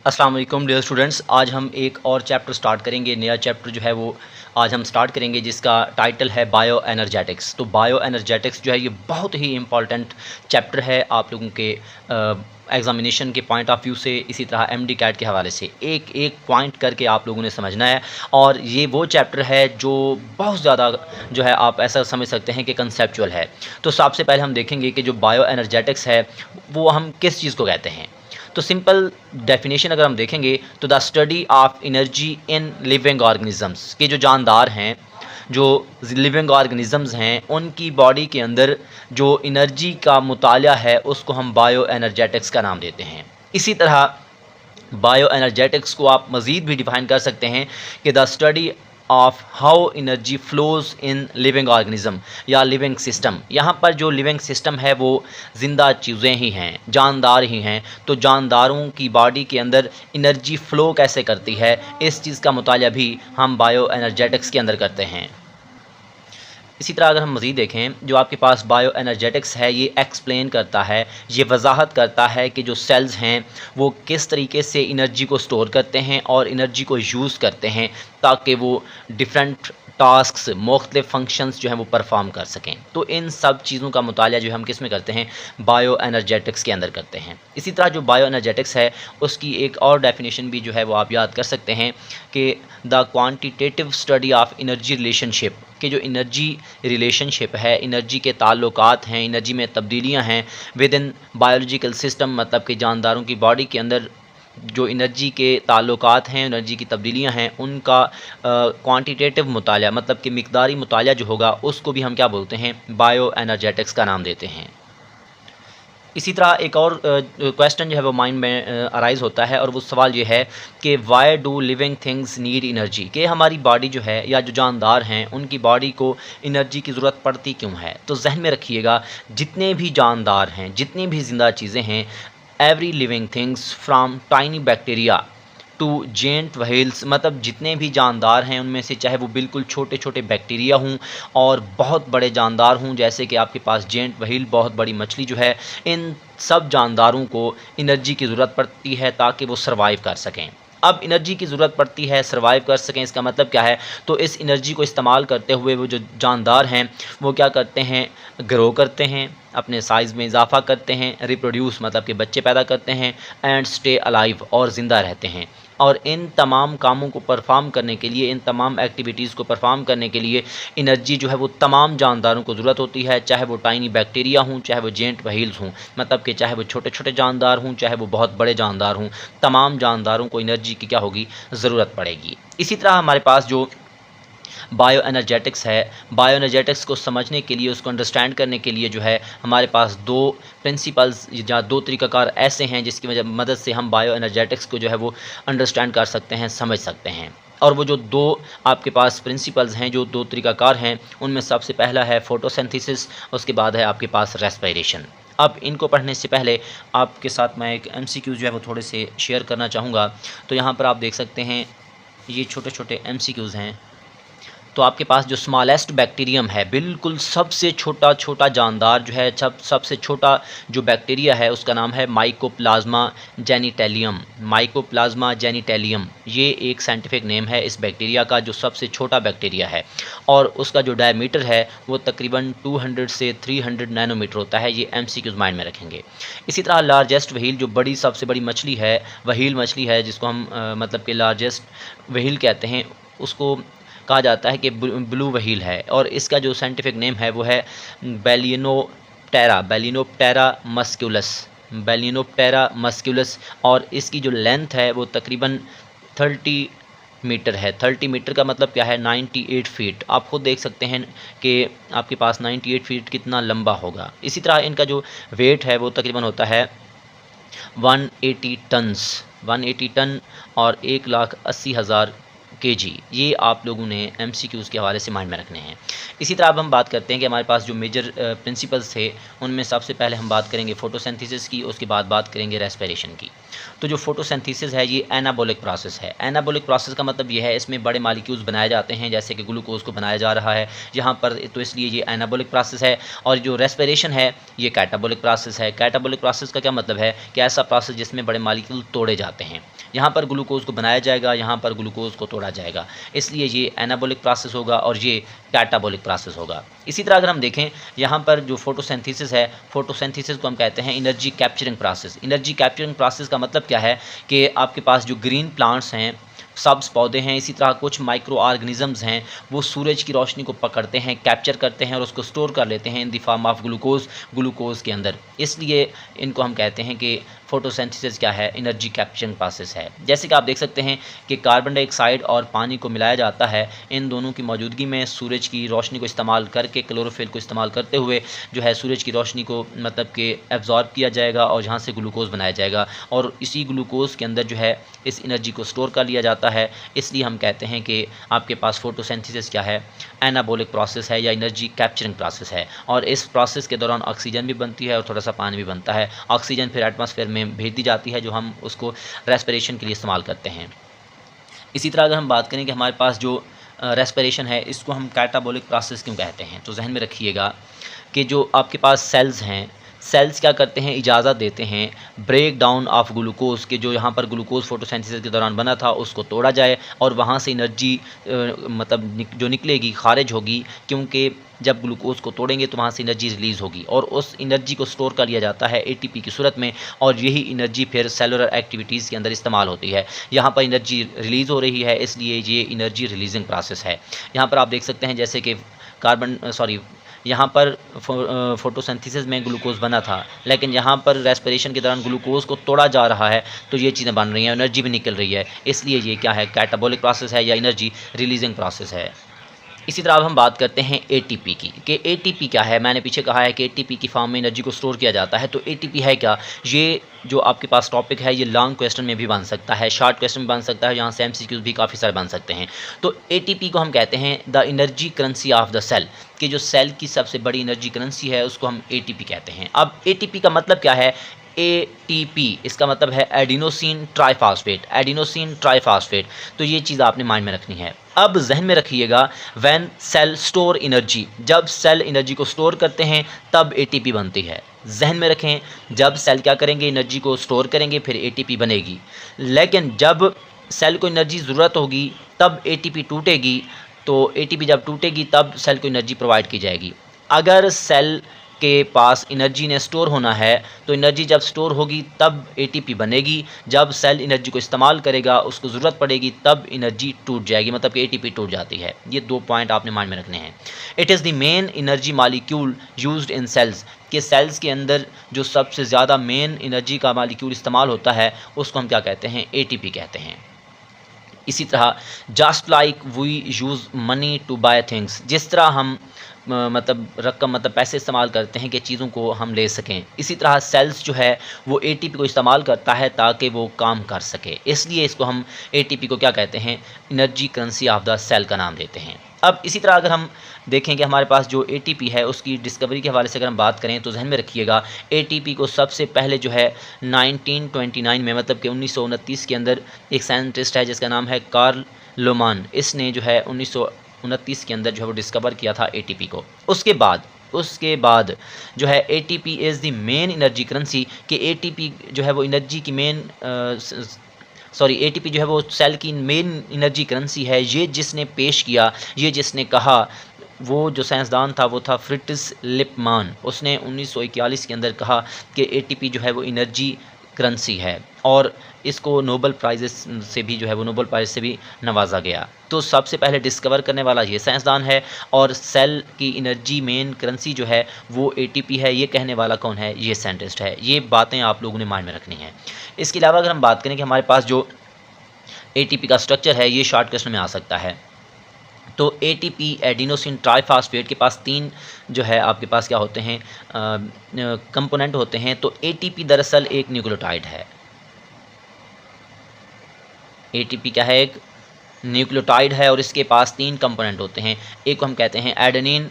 अस्सलाम वालेकुम dear students. आज हम एक और चैप्टर स्टार्ट करेंगे। नया चैप्टर जो है वो आज हम स्टार्ट करेंगे जिसका टाइटल है बायो एनर्जेटिक्स। तो बायो एनर्जेटिक्स जो है ये बहुत ही इम्पॉर्टेंट चैप्टर है आप लोगों के एग्जामिनेशन के पॉइंट ऑफ व्यू से, इसी तरह एमडी कैट के हवाले से एक एक पॉइंट करके आप लोगों ने समझना है। और ये वो चैप्टर है जो बहुत ज़्यादा जो है आप ऐसा समझ सकते हैं कि कंसेप्चुअल है। तो सबसे पहले हम देखेंगे कि जो बायो एनर्जेटिक्स है वो हम किस चीज़ को कहते हैं। तो सिंपल डेफिनेशन अगर हम देखेंगे तो the study of energy in living organisms के जो जानदार हैं, जो लिविंग ऑर्गेनिजम्स हैं, उनकी बॉडी के अंदर जो एनर्जी का मुताला है उसको हम बायो एनर्जेटिक्स का नाम देते हैं। इसी तरह बायो एनर्जेटिक्स को आप मज़ीद भी डिफ़ाइन कर सकते हैं कि the study of how energy flows in living organism या लिविंग सिस्टम। यहाँ पर जो लिविंग सिस्टम है वो ज़िंदा चीज़ें ही हैं, जानदार ही हैं। तो जानदारों की बॉडी के अंदर एनर्जी फ़्लो कैसे करती है, इस चीज़ का मुताला भी हम बायो एनर्जेटिक्स के अंदर करते हैं। इसी तरह अगर हम मज़ीद देखें, जो आपके पास बायो एनर्जेटिक्स है ये एक्सप्लेन करता है, ये वजाहत करता है कि जो सेल्स हैं वो किस तरीके से एनर्जी को स्टोर करते हैं और एनर्जी को यूज़ करते हैं ताकि वो डिफरेंट टास्क्स, मुख्तलिफ फंक्शंस जो हैं वो परफॉर्म कर सकें। तो इन सब चीज़ों का मुताला जो हम किस में करते हैं, बायो एनर्जेटिक्स के अंदर करते हैं। इसी तरह जो बायो एनर्जेटिक्स है उसकी एक और डेफिनेशन भी जो है वो आप याद कर सकते हैं कि the quantitative study of energy relationship के जो एनर्जी रिलेशनशिप है, एनर्जी के ताल्लुकात हैं, एनर्जी में तब्दीलियां हैं विद इन बायोलॉजिकल सिस्टम, मतलब कि जानदारों की बॉडी के अंदर जो एनर्जी के ताल्लुकात हैं, एनर्जी की तब्दीलियां हैं, उनका क्वांटिटेटिव मुताला मतलब कि मिकदारी मुताला जो होगा उसको भी हम क्या बोलते हैं, बायो एनर्जेटिक्स का नाम देते हैं। इसी तरह एक और क्वेश्चन जो है वो माइंड में अराइज़ होता है और वो सवाल ये है कि why do living things need energy, कि हमारी बॉडी जो है या जो जानदार हैं उनकी बॉडी को एनर्जी की ज़रूरत पड़ती क्यों है। तो जहन में रखिएगा, जितने भी जानदार हैं, जितनी भी ज़िंदा चीज़ें हैं, every living things from tiny bacteria to giant whales, मतलब जितने भी जानदार हैं उनमें से चाहे वो बिल्कुल छोटे छोटे बैक्टीरिया हों और बहुत बड़े जानदार हों, जैसे कि आपके पास जेंट व्हेल बहुत बड़ी मछली जो है, इन सब जानदारों को एनर्जी की ज़रूरत पड़ती है ताकि वो सर्वाइव कर सकें। अब एनर्जी की ज़रूरत पड़ती है सर्वाइव कर सकें, इसका मतलब क्या है, तो इस एनर्जी को इस्तेमाल करते हुए वो जो जानदार हैं वो क्या करते हैं, ग्रो करते हैं, अपने साइज़ में इजाफा करते हैं, रिप्रोड्यूस मतलब कि बच्चे पैदा करते हैं, एंड स्टे अलाइव और ज़िंदा रहते हैं। और इन तमाम कामों को परफॉर्म करने के लिए, इन तमाम एक्टिविटीज़ को परफॉर्म करने के लिए एनर्जी जो है वो तमाम जानदारों को ज़रूरत होती है, चाहे वो टाइनी बैक्टीरिया हों, चाहे वो जेंट व्हील्स हों, मतलब कि चाहे वो छोटे छोटे जानदार हों, चाहे वो बहुत बड़े जानदार हों, तमाम जानदारों को एनर्जी की क्या होगी, ज़रूरत पड़ेगी। इसी तरह हमारे पास जो बायो एनर्जेटिक्स है, बायो एनर्जेटिक्स को समझने के लिए, उसको अंडरस्टैंड करने के लिए जो है हमारे पास दो प्रिंसिपल्स या दो तरीक़ाकार ऐसे हैं जिसकी मदद से हम बायो एनर्जेटिक्स को जो है वो अंडरस्टैंड कर सकते हैं, समझ सकते हैं। और वो जो दो आपके पास प्रिंसिपल्स हैं, जो दो तरीक़ाकार हैं, उनमें सबसे पहला है फोटोसिंथेसिस, उसके बाद है आपके पास रेस्पिरेशन। अब इनको पढ़ने से पहले आपके साथ मैं एक MCQ जो है वो थोड़े से शेयर करना चाहूँगा। तो यहाँ पर आप देख सकते हैं ये छोटे छोटे MCQs हैं। तो आपके पास जो स्मॉलेस्ट बैक्टीरियम है, बिल्कुल सबसे छोटा छोटा जानदार जो है, सबसे छोटा जो बैक्टीरिया है उसका नाम है माइकोप्लाज्मा जेनिटेलियम। माइकोप्लाज्मा जेनिटेलियम ये एक साइंटिफिक नेम है इस बैक्टीरिया का, जो सबसे छोटा बैक्टीरिया है, और उसका जो डायमीटर है वो तकरीबन 200 से 300 नैनोमीटर होता है। ये MCQs माइंड में रखेंगे। इसी तरह लार्जेस्ट व्हील, जो बड़ी सबसे बड़ी मछली है, व्हील मछली है, जिसको हम मतलब कि लार्जेस्ट व्हील कहते हैं, उसको कहा जाता है कि ब्लू व्हील है, और इसका जो साइंटिफिक नेम है वो है बैलिनोप्टेरा मस्कुलस, बैलिनोप्टेरा मस्कुलस। और इसकी जो लेंथ है वो तकरीबन 30 मीटर है। 30 मीटर का मतलब क्या है, 98 फीट। आप खुद देख सकते हैं कि आपके पास 98 फीट कितना लंबा होगा। इसी तरह इनका जो वेट है वो तकरीबन होता है 180 टन्स, 180 टन और 1,80,000 kg। ये आप लोगों ने MCQs के हवाले से माइंड में रखने हैं। इसी तरह अब हम बात करते हैं कि हमारे पास जो मेजर प्रिंसिपल्स थे उनमें सबसे पहले हम बात करेंगे फोटोसिंथेसिस की, उसके बाद बात करेंगे रेस्पिरेशन की। तो जो फोटोसिंथेसिस है ये एनाबॉलिक प्रोसेस है। एनाबॉलिक प्रोसेस का मतलब ये है इसमें बड़े मॉलिक्यूल्स बनाए जाते हैं, जैसे कि ग्लूकोज को बनाया जा रहा है यहाँ पर, तो इसलिए ये एनाबॉलिक प्रोसेस है। और जो रेस्पिरेशन है ये कैटाबॉलिक प्रोसेस है। कैटाबॉलिक प्रोसेस का क्या मतलब है कि ऐसा प्रोसेस जिसमें बड़े मॉलिक्यूल तोड़े जाते हैं। यहाँ पर ग्लूकोज को बनाया जाएगा, यहाँ पर ग्लूकोज को तोड़ा जाएगा, इसलिए ये एनाबॉलिक प्रोसेस होगा और ये कैटाबॉलिक प्रोसेस होगा। इसी तरह अगर हम देखें यहाँ पर जो फोटोसिंथेसिस है, फोटोसिंथेसिस को हम कहते हैं energy capturing process. Energy capturing process का मतलब क्या है कि आपके पास जो ग्रीन प्लांट्स हैं, सब्ज पौधे हैं, इसी तरह कुछ माइक्रो ऑर्गेनिजम्स हैं, वो सूरज की रोशनी को पकड़ते हैं, कैप्चर करते हैं और उसको स्टोर कर लेते हैं in the form of glucose के अंदर। इसलिए इनको हम कहते हैं कि फोटोसिंथेसिस क्या है, एनर्जी कैप्चरिंग प्रोसेस है। जैसे कि आप देख सकते हैं कि कार्बन डाइऑक्साइड और पानी को मिलाया जाता है, इन दोनों की मौजूदगी में सूरज की रोशनी को इस्तेमाल करके, क्लोरोफिल को इस्तेमाल करते हुए जो है सूरज की रोशनी को मतलब कि एब्जॉर्ब किया जाएगा और जहाँ से ग्लूकोज बनाया जाएगा और इसी ग्लूकोज के अंदर जो है इस एनर्जी को स्टोर कर लिया जाता है। इसलिए हम कहते हैं कि आपके पास फोटोसिंथेसिस क्या है, एनाबॉलिक प्रोसेस है या एनर्जी कैप्चरिंग प्रोसेस है। और इस प्रोसेस के दौरान ऑक्सीजन भी बनती है और थोड़ा सा पानी भी बनता है। ऑक्सीजन फिर एटमॉस्फेयर में भेज दी जाती है, जो हम उसको रेस्पिरेशन के लिए इस्तेमाल करते हैं। इसी तरह अगर हम बात करें कि हमारे पास जो रेस्पिरेशन है इसको हम कैटाबॉलिक प्रोसेस क्यों कहते हैं, तो जहन में रखिएगा कि जो आपके पास सेल्स हैं, सेल्स क्या करते हैं, इजाज़त देते हैं ब्रेक डाउन ऑफ ग्लूकोज के, जो यहाँ पर ग्लूकोज फोटोसिंथेसिस के दौरान बना था उसको तोड़ा जाए और वहाँ से एनर्जी मतलब जो निकलेगी खारिज होगी, क्योंकि जब ग्लूकोज को तोड़ेंगे तो वहाँ से एनर्जी रिलीज़ होगी और उस एनर्जी को स्टोर कर लिया जाता है ATP की सूरत में और यही एनर्जी फिर सेलुलर एक्टिविटीज़ के अंदर इस्तेमाल होती है। यहाँ पर एनर्जी रिलीज़ हो रही है, इसलिए ये एनर्जी रिलीजिंग प्रोसेस है। यहाँ पर आप देख सकते हैं जैसे कि यहाँ पर फोटोसिंथेसिस में ग्लूकोज बना था, लेकिन यहाँ पर रेस्पिरेशन के दौरान ग्लूकोज को तोड़ा जा रहा है तो ये चीज़ें बन रही हैं, एनर्जी भी निकल रही है, इसलिए ये क्या है, कैटाबॉलिक प्रोसेस है या एनर्जी रिलीजिंग प्रोसेस है। इसी तरह अब हम बात करते हैं ATP की कि ATP क्या है। मैंने पीछे कहा है कि ATP की फॉर्म में एनर्जी को स्टोर किया जाता है, तो ATP है क्या। ये जो आपके पास टॉपिक है ये लॉन्ग क्वेश्चन में भी बन सकता है, शॉर्ट क्वेश्चन में बन सकता है, यहाँ से MCQs भी काफ़ी सारे बन सकते हैं। तो ATP को हम कहते हैं the energy currency of the cell, कि जो सेल की सबसे बड़ी एनर्जी करेंसी है उसको हम ATP कहते हैं। अब ATP का मतलब क्या है, ATP इसका मतलब है एडिनोसिन ट्राइफॉस्फेट, एडिनोसिन ट्राइफॉस्फेट। तो ये चीज़ आपने माइंड में रखनी है। अब जहन में रखिएगा व्हेन सेल स्टोर एनर्जी, जब सेल एनर्जी को स्टोर करते हैं तब ATP बनती है। जहन में रखें, जब सेल क्या करेंगे, एनर्जी को स्टोर करेंगे फिर ATP बनेगी, लेकिन जब सेल को एनर्जी ज़रूरत होगी तब ATP टूटेगी, तो ATP जब टूटेगी तब सेल को एनर्जी प्रोवाइड की जाएगी। अगर सेल के पास एनर्जी ने स्टोर होना है तो एनर्जी जब स्टोर होगी तब ATP बनेगी, जब सेल एनर्जी को इस्तेमाल करेगा उसको ज़रूरत पड़ेगी तब एनर्जी टूट जाएगी, मतलब कि ATP टूट जाती है। ये दो पॉइंट आपने माइंड में रखने हैं। It is the main energy molecule used in cells, कि सेल्स के अंदर जो सबसे ज़्यादा मेन एनर्जी का मॉलिक्यूल इस्तेमाल होता है उसको हम क्या कहते हैं, ATP कहते हैं। इसी तरह just like we use money to buy things, जिस तरह हम मतलब रकम मतलब पैसे इस्तेमाल करते हैं कि चीज़ों को हम ले सकें, इसी तरह सेल्स जो है वो ATP को इस्तेमाल करता है ताकि वो काम कर सके, इसलिए इसको हम ATP को क्या कहते हैं, energy currency of the cell का नाम देते हैं। अब इसी तरह अगर हम देखें कि हमारे पास जो ATP है उसकी डिस्कवरी के हवाले से अगर हम बात करें तो जहन में रखिएगा ATP को सबसे पहले जो है 1929 में, मतलब कि 1929 के अंदर एक साइंटिस्ट है जिसका नाम है कार्ल लोमान, इसने जो है 1929 के अंदर जो है वो डिस्कवर किया था ATP को। उसके बाद जो है ATP is the main energy currency, कि ATP जो है वो एनर्जी की मेन ATP जो है वो सेल की मेन एनर्जी करेंसी है। ये जिसने पेश किया, ये जिसने कहा, वो जो साइंसदान था वो था फ्रिट्ज लिपमान। उसने 1941 के अंदर कहा कि ATP जो है वो एनर्जी करेंसी है और इसको नोबेल प्राइज़ से भी जो है वो नोबेल प्राइज़ से भी नवाजा गया। तो सबसे पहले डिस्कवर करने वाला ये साइंसदान है और सेल की एनर्जी मेन करेंसी जो है वो ATP है, ये कहने वाला कौन है, ये साइंटिस्ट है। ये बातें आप लोगों ने माइंड में रखनी है। इसके अलावा अगर हम बात करें कि हमारे पास जो ATP का स्ट्रक्चर है ये शॉर्ट क्वेश्चन में आ सकता है, तो ATP एडिनोसिन ट्राइफॉस्फेट के पास 3 जो है आपके पास क्या होते हैं, कंपोनेंट होते हैं। तो ATP दरअसल एक न्यूक्लियोटाइड है। ATP क्या है, एक न्यूक्लियोटाइड है और इसके पास 3 कंपोनेंट होते हैं। एक को हम कहते हैं एडेनिन,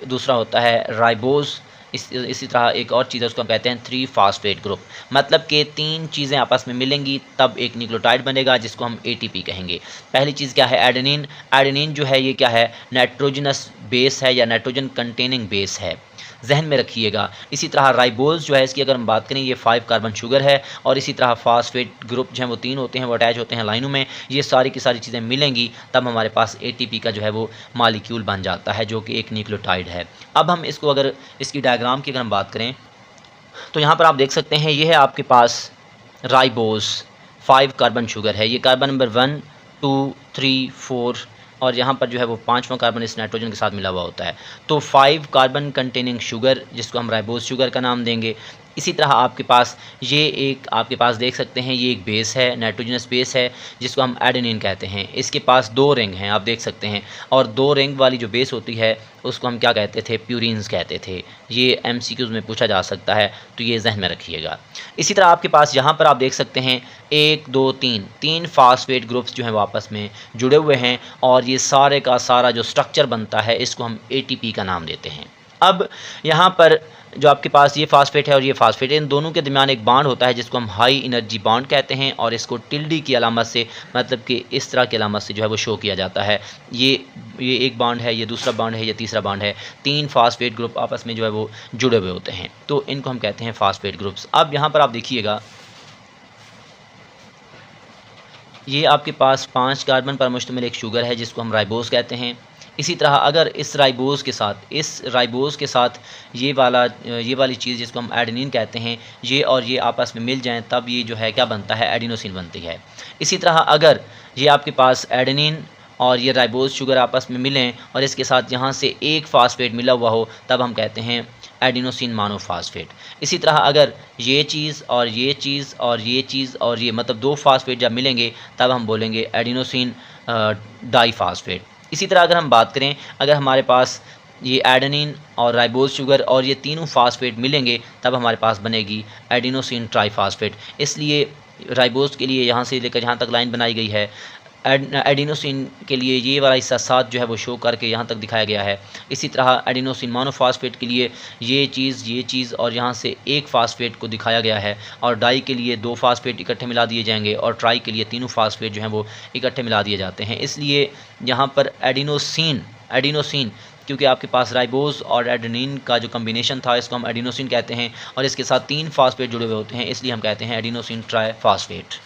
दूसरा होता है राइबोज, इसी तरह एक और चीज़ है उसको हम कहते हैं 3 फास्फेट ग्रुप। मतलब कि 3 चीज़ें आपस में मिलेंगी तब एक न्यूक्लियोटाइड बनेगा जिसको हम एटीपी कहेंगे। पहली चीज़ क्या है? एडेनिन। एडेनिन जो है ये क्या है? नाइट्रोजनस बेस है या नाइट्रोजन कंटेनिंग बेस है, जहन में रखिएगा। इसी तरह राइबोज जो है इसकी अगर हम बात करें ये 5 कार्बन शुगर है और इसी तरह फास्फेट ग्रुप जो है वो 3 होते हैं, वो अटैच होते हैं लाइनों में। ये सारी की सारी चीज़ें मिलेंगी तब हमारे पास एटीपी का जो है वो मालिक्यूल बन जाता है जो कि एक न्यूक्लियोटाइड है। अब हम इसको अगर इसकी डायग्राम की अगर हम बात करें तो यहाँ पर आप देख सकते हैं ये है आपके पास राइबोज 5 कार्बन शुगर है। ये कार्बन नंबर 1 2 3 4 और यहाँ पर जो है वो 5वां कार्बन इस नाइट्रोजन के साथ मिला हुआ होता है। तो 5 कार्बन कंटेनिंग शुगर जिसको हम राइबोज शुगर का नाम देंगे। इसी तरह आपके पास ये एक आपके पास देख सकते हैं ये एक बेस है, नाइट्रोजनस बेस है जिसको हम एडेनिन कहते हैं। इसके पास 2 रिंग हैं आप देख सकते हैं और 2 रिंग वाली जो बेस होती है उसको हम क्या कहते थे? प्यूरिन्स कहते थे। ये एमसीक्यूज़ में पूछा जा सकता है तो ये जहन में रखिएगा। इसी तरह आपके पास यहाँ पर आप देख सकते हैं 1 2 3 फास्फेट ग्रुप्स जो हैं वो आपस में जुड़े हुए हैं और ये सारे का सारा जो स्ट्रक्चर बनता है इसको हम एटीपी का नाम देते हैं। अब यहाँ पर जो आपके पास ये फास्फेट है और ये फास्फेट है, इन दोनों के दरमियान एक बॉन्ड होता है जिसको हम हाई एनर्जी बॉन्ड कहते हैं और इसको टिल्डी की अलामत से, मतलब कि इस तरह की अलामत से जो है वो शो किया जाता है। ये एक बॉन्ड है, ये दूसरा बॉन्ड है, ये तीसरा बॉन्ड है। 3 फास्फेट ग्रुप आपस में जो है वो जुड़े हुए होते हैं तो इनको हम कहते हैं फास्फेट ग्रुप्स। अब यहाँ पर आप देखिएगा ये आपके पास 5 कार्बन पर मुश्तमिल एक शुगर है जिसको हम राइबोज कहते हैं। इसी तरह अगर इस राइबोज के साथ ये वाली चीज़ जिसको हम एडेनिन कहते हैं ये और ये आपस में मिल जाएं तब ये जो है क्या बनता है? एडिनोसिन बनती है। इसी तरह अगर ये आपके पास एडेनिन और ये राइबोज शुगर आपस में मिलें और इसके साथ यहाँ से एक फास्फेट मिला हुआ हो तब हम कहते हैं एडिनोसिन मोनोफास्फेट। इसी तरह अगर ये चीज़ और ये चीज़ और ये चीज़ और ये मतलब 2 फास्फेट जब मिलेंगे तब हम बोलेंगे एडिनोसिन डाईफास्फेट। इसी तरह अगर हम बात करें, अगर हमारे पास ये एडेनिन और राइबोज शुगर और ये तीनों फास्फेट मिलेंगे तब हमारे पास बनेगी एडिनोसिन ट्राईफास्फेट। इसलिए राइबोज के लिए यहाँ से लेकर यहाँ तक लाइन बनाई गई है, एडिनोसिन के लिए ये वाला हिस्सा 7 जो है वो शो करके यहाँ तक दिखाया गया है। इसी तरह एडिनोसिन मोनोफास्फेट के लिए ये चीज़ और यहाँ से एक फास्फेट को दिखाया गया है और डाई के लिए 2 फास्फेट इकट्ठे मिला दिए जाएंगे और ट्राई के लिए 3 फास्फेट जो हैं वो इकट्ठे मिला दिए जाते हैं। इसलिए यहाँ पर एडिनोसिन क्योंकि आपके पास राइबोज और एडेनिन का जो कम्बिनेशन था इसको हम एडिनोसिन कहते हैं और इसके साथ 3 फास्फेट जुड़े हुए होते हैं इसलिए हम कहते हैं एडिनोसिन ट्राईफास्फेट।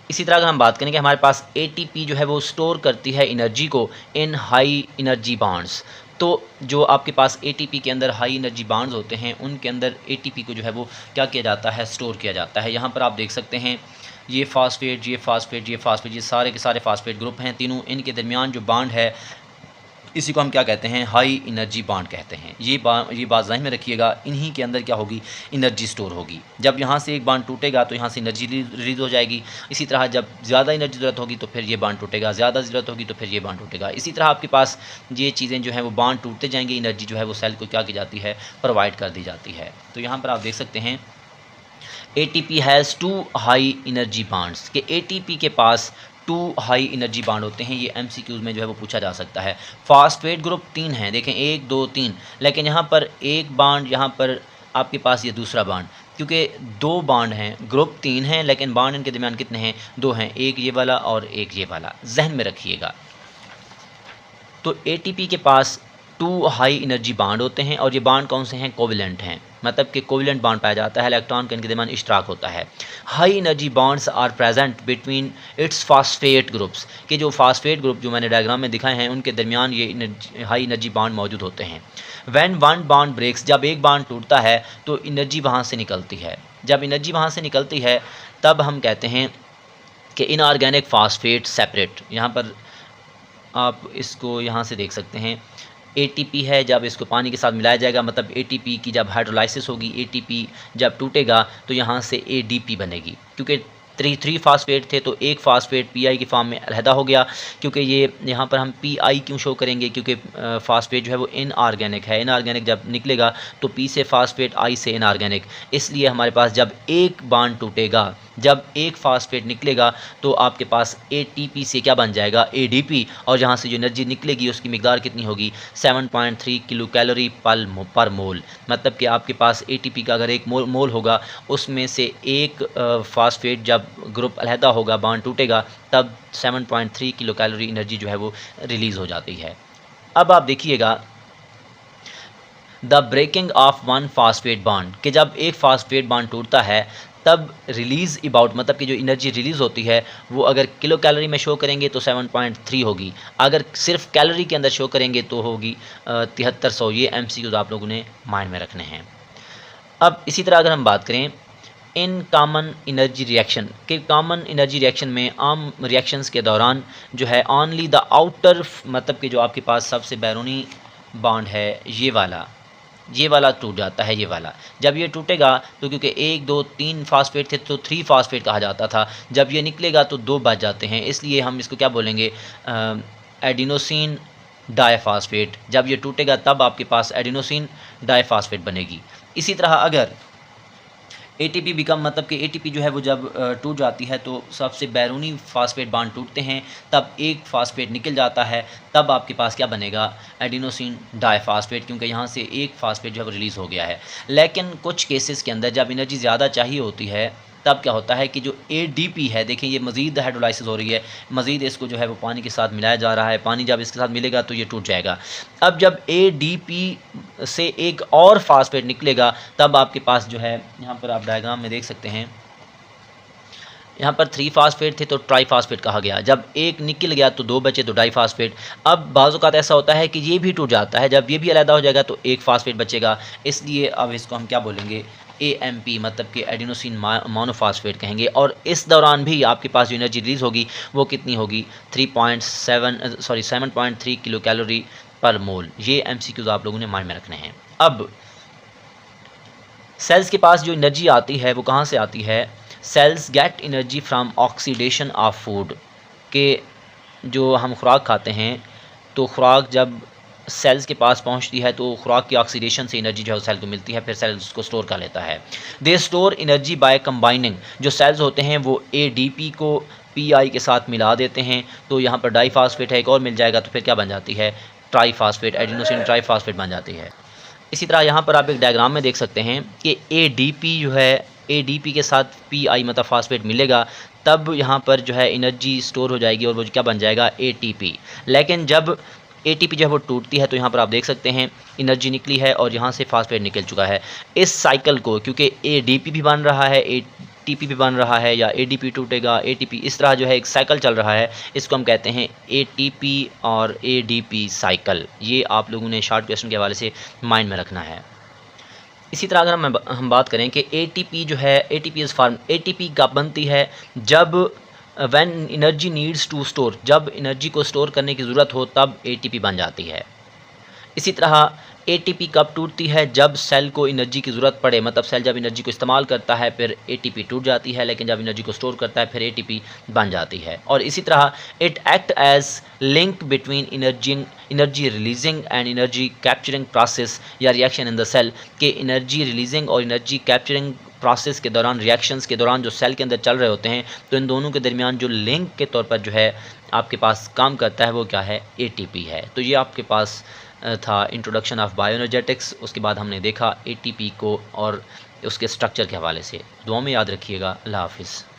इसी तरह अगर हम बात करें कि हमारे पास एटीपी जो है वो स्टोर करती है एनर्जी को इन हाई एनर्जी बॉन्ड्स। तो जो आपके पास एटीपी के अंदर हाई एनर्जी बॉन्ड्स होते हैं उनके अंदर एटीपी को जो है वो क्या किया जाता है? स्टोर किया जाता है। यहाँ पर आप देख सकते हैं ये फास्फेट ये सारे के सारे फास्फेट ग्रुप हैं तीनों, इनके दरमियान जो बॉन्ड है इसी को हम क्या कहते हैं? हाई एनर्जी बॉन्ड कहते हैं। ये बात ज़हन में रखिएगा, इन्हीं के अंदर क्या होगी? एनर्जी स्टोर होगी। जब यहाँ से एक बॉन्ड टूटेगा तो यहाँ से एनर्जी रिलीज हो जाएगी। इसी तरह जब ज़्यादा एनर्जी ज़रूरत होगी तो फिर ये बॉन्ड टूटेगा, ज़्यादा ज़रूरत होगी तो फिर ये बॉन्ड टूटेगा। इसी तरह आपके पास ये चीज़ें जो हैं वो बॉन्ड टूटते जाएंगे, एनर्जी जो है वो सेल को क्या की जाती है? प्रोवाइड कर दी जाती है। तो यहाँ पर आप देख सकते हैं ATP has 2 high energy bonds कि ATP के पास 2 हाई एनर्जी बॉन्ड होते हैं। ये MCQs में जो है वो पूछा जा सकता है। फास्फेट ग्रुप 3 हैं, देखें 1 2 3, लेकिन यहाँ पर एक बॉन्ड, यहाँ पर आपके पास ये दूसरा बॉन्ड, क्योंकि 2 बॉन्ड हैं, ग्रुप 3 हैं लेकिन बॉन्ड इनके दरमियान कितने हैं? 2 हैं, एक ये वाला और एक ये वाला, जहन में रखिएगा। तो ATP के पास 2 हाई एनर्जी बॉन्ड होते हैं और ये बॉन्ड कौन से हैं? कोवेलेंट हैं, मतलब कि कोवेलेंट बॉन्ड पाया जाता है, इलेक्ट्रॉन का इनके दरमियान इश्तराक होता है। High energy bonds are present between its phosphate groups कि जो फास्फेट ग्रुप जो मैंने डायग्राम में दिखाए हैं उनके दरमियान ये हाई एनर्जी बॉन्ड मौजूद होते हैं। व्हेन वन बॉन्ड ब्रेक्स, जब एक बॉन्ड टूटता है तो एनर्जी वहाँ से निकलती है। जब एनर्जी वहाँ से निकलती है तब हम कहते हैं कि इनऑर्गेनिक फास्फेट सेपरेट। यहाँ पर आप इसको यहाँ से देख सकते हैं ATP है, जब इसको पानी के साथ मिलाया जाएगा मतलब ATP की जब हाइड्रोलाइसिस होगी, ATP जब टूटेगा तो यहाँ से ADP बनेगी। क्योंकि 3 फास्फेट थे तो एक फास्फेट PI की फॉर्म में अलहदा हो गया। क्योंकि ये यहाँ पर हम PI क्यों शो करेंगे? क्योंकि फास्फेट जो है वो इनऑर्गेनिक है, इनऑर्गेनिक जब निकलेगा तो P से फास्फेट, I से इनऑर्गेनिक, इसलिए हमारे पास जब एक बॉन्ड टूटेगा जब एक फास्फेट निकलेगा तो आपके पास ATP से क्या बन जाएगा, ADP, और जहाँ से जो एनर्जी निकलेगी उसकी मिकदार कितनी होगी, 7.3 किलो कैलोरी पर मोल। मतलब कि आपके पास ATP का अगर एक मोल होगा, उसमें से एक फास्फेट जब ग्रुप अलहदा होगा, बॉन्ड टूटेगा, तब 7.3 किलो कैलोरी एनर्जी जो है वो रिलीज़ हो जाती है। अब आप देखिएगा the breaking of one phosphate bond, कि जब एक फास्फेट बॉन्ड टूटता है तब रिलीज़ अबाउट, मतलब कि जो एनर्जी रिलीज़ होती है वो अगर किलो कैलोरी में शो करेंगे तो 7.3 होगी, अगर सिर्फ कैलोरी के अंदर शो करेंगे तो होगी 7300। ये MCQs आप लोगों ने माइंड में रखने हैं। अब इसी तरह अगर हम बात करें इन कॉमन एनर्जी रिएक्शन के, कॉमन एनर्जी रिएक्शन में आम रिएक्शंस के दौरान जो है ओनली द आउटर, मतलब कि जो आपके पास सबसे बैरूनी बॉन्ड है ये वाला टूट जाता है। ये वाला जब ये टूटेगा तो क्योंकि 1 2 3 फास्फेट थे तो 3 फास्फेट कहा जाता था, जब ये निकलेगा तो 2 बच जाते हैं, इसलिए हम इसको क्या बोलेंगे, एडिनोसिन डाइफास्फेट। जब ये टूटेगा तब आपके पास एडिनोसिन डाइफास्फेट बनेगी। इसी तरह अगर ATP बिकम, मतलब कि ATP जो है वो जब टूट जाती है तो सबसे बैरूनी फास्फेट बॉन्ड टूटते हैं, तब एक फास्फेट निकल जाता है, तब आपके पास क्या बनेगा, एडिनोसिन डाइफास्फेट, क्योंकि यहाँ से एक फास्फेट जो है वो रिलीज़ हो गया है। लेकिन कुछ केसेस के अंदर जब एनर्जी ज़्यादा चाहिए होती है तब क्या होता है कि जो ADP है, देखें ये मज़ीद हाइड्रोलाइसिस हो रही है, मज़ीद इसको जो है वो पानी के साथ मिलाया जा रहा है, पानी जब इसके साथ मिलेगा तो ये टूट जाएगा। अब जब ADP से एक और फास्फेट निकलेगा तब आपके पास जो है, यहाँ पर आप डायग्राम में देख सकते हैं, यहाँ पर 3 फास्फेट थे तो ट्राईफास्फेट कहा गया, जब एक निकल गया तो 2 बचे तो डाईफास्फेट। अब बाज़ औक़ात ऐसा होता है कि ये भी टूट जाता है, जब ये भी अलहदा हो जाएगा तो एक फास्फेट बचेगा, इसलिए अब इसको हम क्या बोलेंगे, AMP, मतलब कि एडिनोसिन मोनोफास्फेट कहेंगे। और इस दौरान भी आपके पास जो एनर्जी रिलीज़ होगी वो कितनी होगी, 7.3 किलो कैलोरी पर मोल। ये MCQs आप लोगों ने माइंड में रखने हैं। अब सेल्स के पास जो एनर्जी आती है वो कहाँ से आती है, cells get energy from oxidation of food, के जो हम खुराक खाते हैं तो खुराक जब सेल्स के पास पहुंचती है तो खुराक की ऑक्सीडेशन से एनर्जी जो है सेल को मिलती है, फिर सेल उसको स्टोर कर लेता है। They store energy by combining, जो सेल्स होते हैं वो ADP को PI के साथ मिला देते हैं, तो यहाँ पर डाईफास्फेट है, एक और मिल जाएगा तो फिर क्या बन जाती है, ट्राईफास्फेट, एडिनोसिन ट्राईफास्फेट बन जाती है। इसी तरह यहाँ पर आप एक डायग्राम में देख सकते हैं कि ADP जो है, ADP के साथ PI मतलब फास्फेट मिलेगा, तब यहाँ पर जो है एनर्जी स्टोर हो जाएगी और वो क्या बन जाएगा, ATP। लेकिन जब ATP जो है वो टूटती है तो यहाँ पर आप देख सकते हैं एनर्जी निकली है और यहाँ से फास्फेट निकल चुका है। इस साइकिल को, क्योंकि ADP भी बन रहा है, ATP भी बन रहा है, या ADP टूटेगा ATP, इस तरह जो है एक साइकिल चल रहा है, इसको हम कहते हैं ATP और ADP साइकिल। ये आप लोगों ने शॉर्ट क्वेश्चन के हवाले से माइंड में रखना है। इसी तरह अगर हम बात करें कि ATP जो है, ATP कब बनती है, जब when energy needs to store, जब एनर्जी को स्टोर करने की ज़रूरत हो तब ATP बन जाती है। इसी तरह ATP कब टूटती है, जब सेल को एनर्जी की ज़रूरत पड़े, मतलब सेल जब एनर्जी को इस्तेमाल करता है फिर ATP टूट जाती है, लेकिन जब एनर्जी को स्टोर करता है फिर ATP बन जाती है। और इसी तरह it act as link between energy releasing and energy capturing process या रिएक्शन इन द सेल, के एनर्जी रिलीजिंग और एनर्जी कैप्चरिंग प्रोसेस के दौरान, रिएक्शंस के दौरान जो सेल के अंदर चल रहे होते हैं, तो इन दोनों के दरमियान जो लिंक के तौर पर जो है आपके पास काम करता है वो क्या है, ATP है। तो ये आपके पास था इंट्रोडक्शन ऑफ बायोएनर्जेटिक्स। उसके बाद हमने देखा ATP को और उसके स्ट्रक्चर के हवाले से। दुआ में याद रखिएगा। अल्लाह हाफिज़।